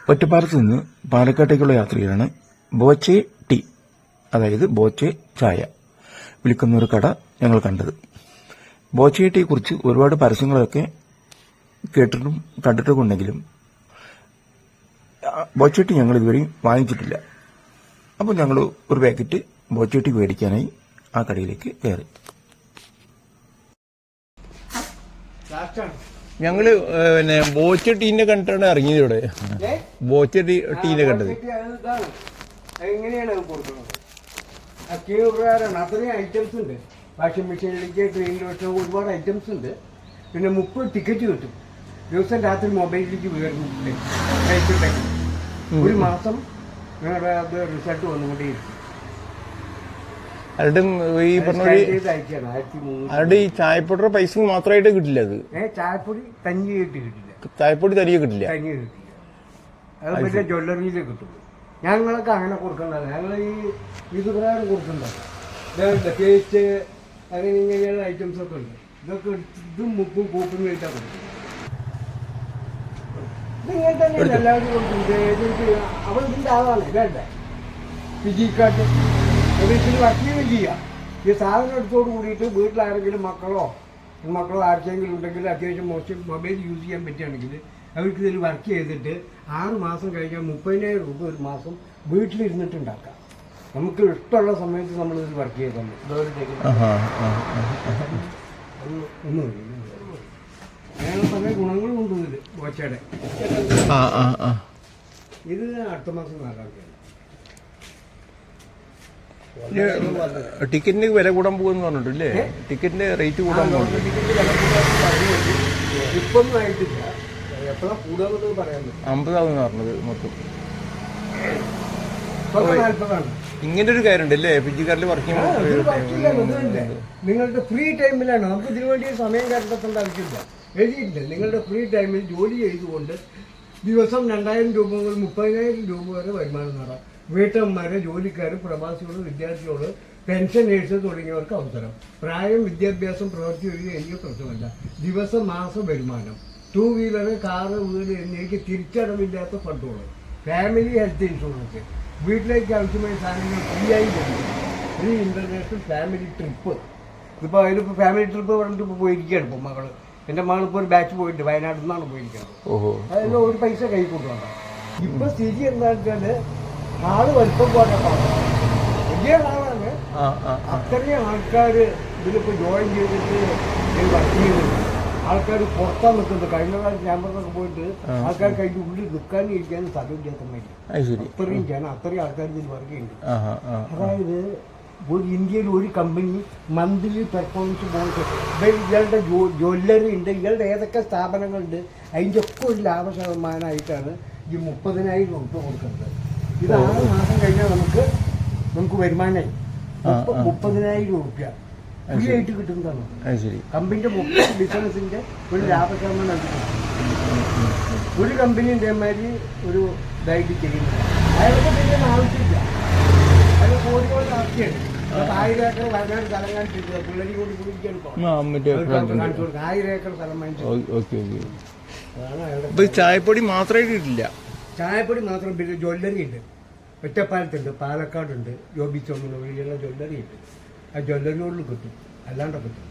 ഒറ്റപ്പാലത്ത് നിന്ന് പാലക്കാട്ടേക്കുള്ള യാത്രയിലാണ് ബോച്ചെ ടീ, അതായത് ബോച്ചെ ചായ വിൽക്കുന്ന ഒരു കട ഞങ്ങൾ കണ്ടത്. ബോച്ചെ ടീയെ കുറിച്ച് ഒരുപാട് പരസ്യങ്ങളൊക്കെ കേട്ടിട്ടും കണ്ടിട്ടൊക്കെ ഉണ്ടെങ്കിലും ബോച്ചെ ടീ ഞങ്ങൾ ഇതുവരെയും വാങ്ങിച്ചിട്ടില്ല. അപ്പോൾ ഞങ്ങൾ ഒരു പാക്കറ്റ് ബോച്ചെ ടീ മേടിക്കാനായി ആ കടയിലേക്ക് കയറി. ഞങ്ങള് ബോച്ചെ ടീനെ കണ്ടിട്ടാണ് ഇറങ്ങിയത്. ഇവിടെ ബോച്ചെ ടീനെ കണ്ടത്. എങ്ങനെയാണ് കൊടുക്കുന്നത്? കിലോ പ്രകാരമാണ്. അത്രയും ഐറ്റംസ് ഉണ്ട്. വാഷിംഗ് മെഷീനിലേക്ക് ട്രെയിനിൽ വെച്ച ഒരുപാട് ഐറ്റംസ് ഉണ്ട്. പിന്നെ 30 ടിക്കറ്റ് കിട്ടും. ദിവസം രാത്രി മൊബൈലിലേക്ക് വീഴുന്നുണ്ട്. ഒരു മാസം നിങ്ങളുടെ അത് റിസൾട്ട് വന്നുകൊണ്ടേയിരിക്കും. അവരുടെ ഈ ചായപ്പൊടിയുടെ പൈസ മാത്രമായിട്ട് കിട്ടില്ല. അത് ചായപ്പൊടി തനിയായിട്ട് കിട്ടില്ല. ചായപ്പൊടി തനിയെ കിട്ടില്ല. തനിയെ കിട്ടില്ല. അത് പിന്നെ ജ്വല്ലറിയിൽ കിട്ടും. ഞങ്ങളൊക്കെ അങ്ങനെ കൊടുക്കേണ്ടത്. ഞങ്ങൾ ഈ ഇത് പ്രകാരം കൊടുക്കേണ്ടത്. പേസ്റ്റ് അങ്ങനെ ഇങ്ങനെയുള്ള ഐറ്റംസ് ഒക്കെ ഉണ്ട്. ഇതൊക്കെ ഇതും മുപ്പും കൂപ്പും കഴിച്ചാൽ കൊടുക്കും. ഇതിങ്ങനെ തന്നെയാണ് എല്ലാവരും കൊടുക്കുന്നത്. അവൾ ഇതിൻ്റെ ആളാണ് വേണ്ട ഫിജിക്കാട്ട് ഇതിൽ വർക്കിങ് ചെയ്യുക. ഈ സാധനം എടുത്തോട് കൂടിയിട്ട് വീട്ടിലാരെങ്കിലും മക്കളോ ആർക്കെങ്കിലും ഉണ്ടെങ്കിൽ അത്യാവശ്യം മോശം മൊബൈൽ യൂസ് ചെയ്യാൻ പറ്റുകയാണെങ്കിൽ അവർക്ക് ഇതിൽ വർക്ക് ചെയ്തിട്ട് 6 മാസം കഴിഞ്ഞാൽ 30,000 രൂപ ഒരു മാസം വീട്ടിലിരുന്നിട്ടുണ്ടാക്കാം. നമുക്ക് ഇഷ്ടമുള്ള സമയത്ത് നമ്മളിതിൽ വർക്ക് ചെയ്താൽ മതി. അങ്ങനെ പല ഗുണങ്ങളും ഉണ്ട് ഇതിൽ. ബോച്ചയുടെ ഇത് അടുത്ത മാസം 4-ാം തീയതി. ടിക്കറ്റിന് വില കൂടാൻ പോകുമെന്ന് പറഞ്ഞിട്ടില്ലേ? ടിക്കറ്റിന്റെ റേറ്റ് കൂടാൻ പോകുന്നുണ്ട്. ഇപ്പൊന്നും ആയിട്ടില്ല. എപ്പോഴാ കൂടുതൽ പറയാൻ പറ്റും. 50,000 പറഞ്ഞത് മൊത്തം. 40 ഇങ്ങനെ ഒരു കാര്യമുണ്ട് അല്ലേ? ഫിജിക്കാരിൽ വർക്ക് ചെയ്യുമ്പോൾ നിങ്ങളുടെ ഫ്രീ ടൈമിലാണ്. നമുക്ക് ഇതിനു വേണ്ടി സമയം കണ്ടെത്തേണ്ട ആവശ്യമില്ല. എഴുതിയിട്ടില്ല. നിങ്ങളുടെ ഫ്രീ ടൈമിൽ ജോലി ചെയ്തുകൊണ്ട് ദിവസം 2,000 രൂപ മുതൽ 30,000 രൂപ വരെ വരുമാനം നേടാം. വീട്ടമ്മമാര്, ജോലിക്കാർ, പ്രവാസികൾ, വിദ്യാർത്ഥികൾ, പെൻഷനേഴ്സ് തുടങ്ങിയവർക്ക് അവസരം. പ്രായം, വിദ്യാഭ്യാസം, പ്രവൃത്തി ഒഴികെ എനിക്ക് പ്രശ്നമല്ല. ദിവസം മാസ വരുമാനം. 2 വീലർ, കാറ്, വീട് എന്നിവയ്ക്ക് തിരിച്ചടവില്ലാത്ത ഫണ്ടുകൾ. Family health insurance. വീട്ടിലേക്ക് ആവശ്യമായ സാധനങ്ങൾ ഫ്രീ ആയി ലഭിക്കും. Free international family trip. ഇപ്പോൾ അതിലിപ്പോൾ ഫാമിലി ട്രിപ്പ് പറഞ്ഞിട്ട് ഇപ്പോൾ പോയിരിക്കുകയാണ്. ഇപ്പോൾ മകള്, എൻ്റെ മകളിപ്പോൾ ഒരു ബാച്ച് പോയിട്ട് വയനാട്ടിൽ നിന്നാണ് പോയിരിക്കുന്നത്. അതെല്ലാം ഒരു പൈസ കൈ കൊണ്ടുവന്ന. ഇപ്പൊ സ്ഥിതി എന്താ വെച്ചാൽ ആള് വലിപ്പം പോകട്ടെ. വലിയ ആളാണ്. അത്രയും ആൾക്കാർ ഇതിലിപ്പോൾ ജോയിൻ ചെയ്തിട്ട് വർക്ക് ചെയ്യുന്നുണ്ട്. ആൾക്കാർ പുറത്താണ് നിൽക്കുന്നത്. കഴിഞ്ഞ കാലം ക്യാമ്പസിലൊക്കെ പോയിട്ട് ആൾക്കാർ കഴിഞ്ഞ ഉള്ളിൽ നിൽക്കാനും ഇരിക്കാനും സ്ഥലമില്ലാത്ത മാതിരി അത്രയും ജനം, അത്രയും ആൾക്കാർ ഇതിൽ വർക്ക് ചെയ്യുന്നുണ്ട്. അതായത് ഒരു ഇന്ത്യയിൽ ഒരു കമ്പനി മന്ത്ലി പെർഫോമൻസ് ബോണസ്, ഇയാളുടെ ജ്വല്ലറി ഉണ്ട്, ഇയാളുടെ ഏതൊക്കെ സ്ഥാപനങ്ങളുണ്ട്, അതിൻ്റെ ഒക്കെ ഒരു ലാഭശതമാനമായിട്ടാണ് ഈ 30,000 രൂപ കൊടുക്കുന്നത്. ഇത് 6 മാസം കഴിഞ്ഞാൽ നമുക്ക് വരുമാനമായി 30,000 രൂപ ഫ്രീ ആയിട്ട് കിട്ടുന്നതാണ്. കമ്പനിന്റെ മൊത്തം ബിസിനസിന്റെ ഒരു ലാഭശതമാനം. ഒരു കമ്പനി ഇതേമാതിരി ഒരു ഇതായിട്ട് ചെയ്യുന്നത്. അയാൾക്ക് പിന്നെ ആവശ്യമില്ല. അയാൾ കോടികളുടെ ആവശ്യമാണ്. 1000 ഏക്കർ വയനാട് സ്ഥലം കാണിച്ചിട്ട് പിള്ളേരി കൂടി കുടിക്കാൻ 1000 ഏക്കർ സ്ഥലം വാങ്ങിച്ചു. ചായപ്പൊടി മാത്രമായിട്ട് കിട്ടില്ല. ചായപ്പൊടി മാത്രം. പിന്നെ ജ്വല്ലറി ഉണ്ട്. ഒറ്റപ്പാലത്തുണ്ട്, പാലക്കാടുണ്ട്, ജോബി ചോമിന് വഴിയുള്ള ജ്വല്ലറി ഉണ്ട്. ആ ജ്വല്ലറികളിൽ കിട്ടും, അല്ലാണ്ട് കിട്ടും.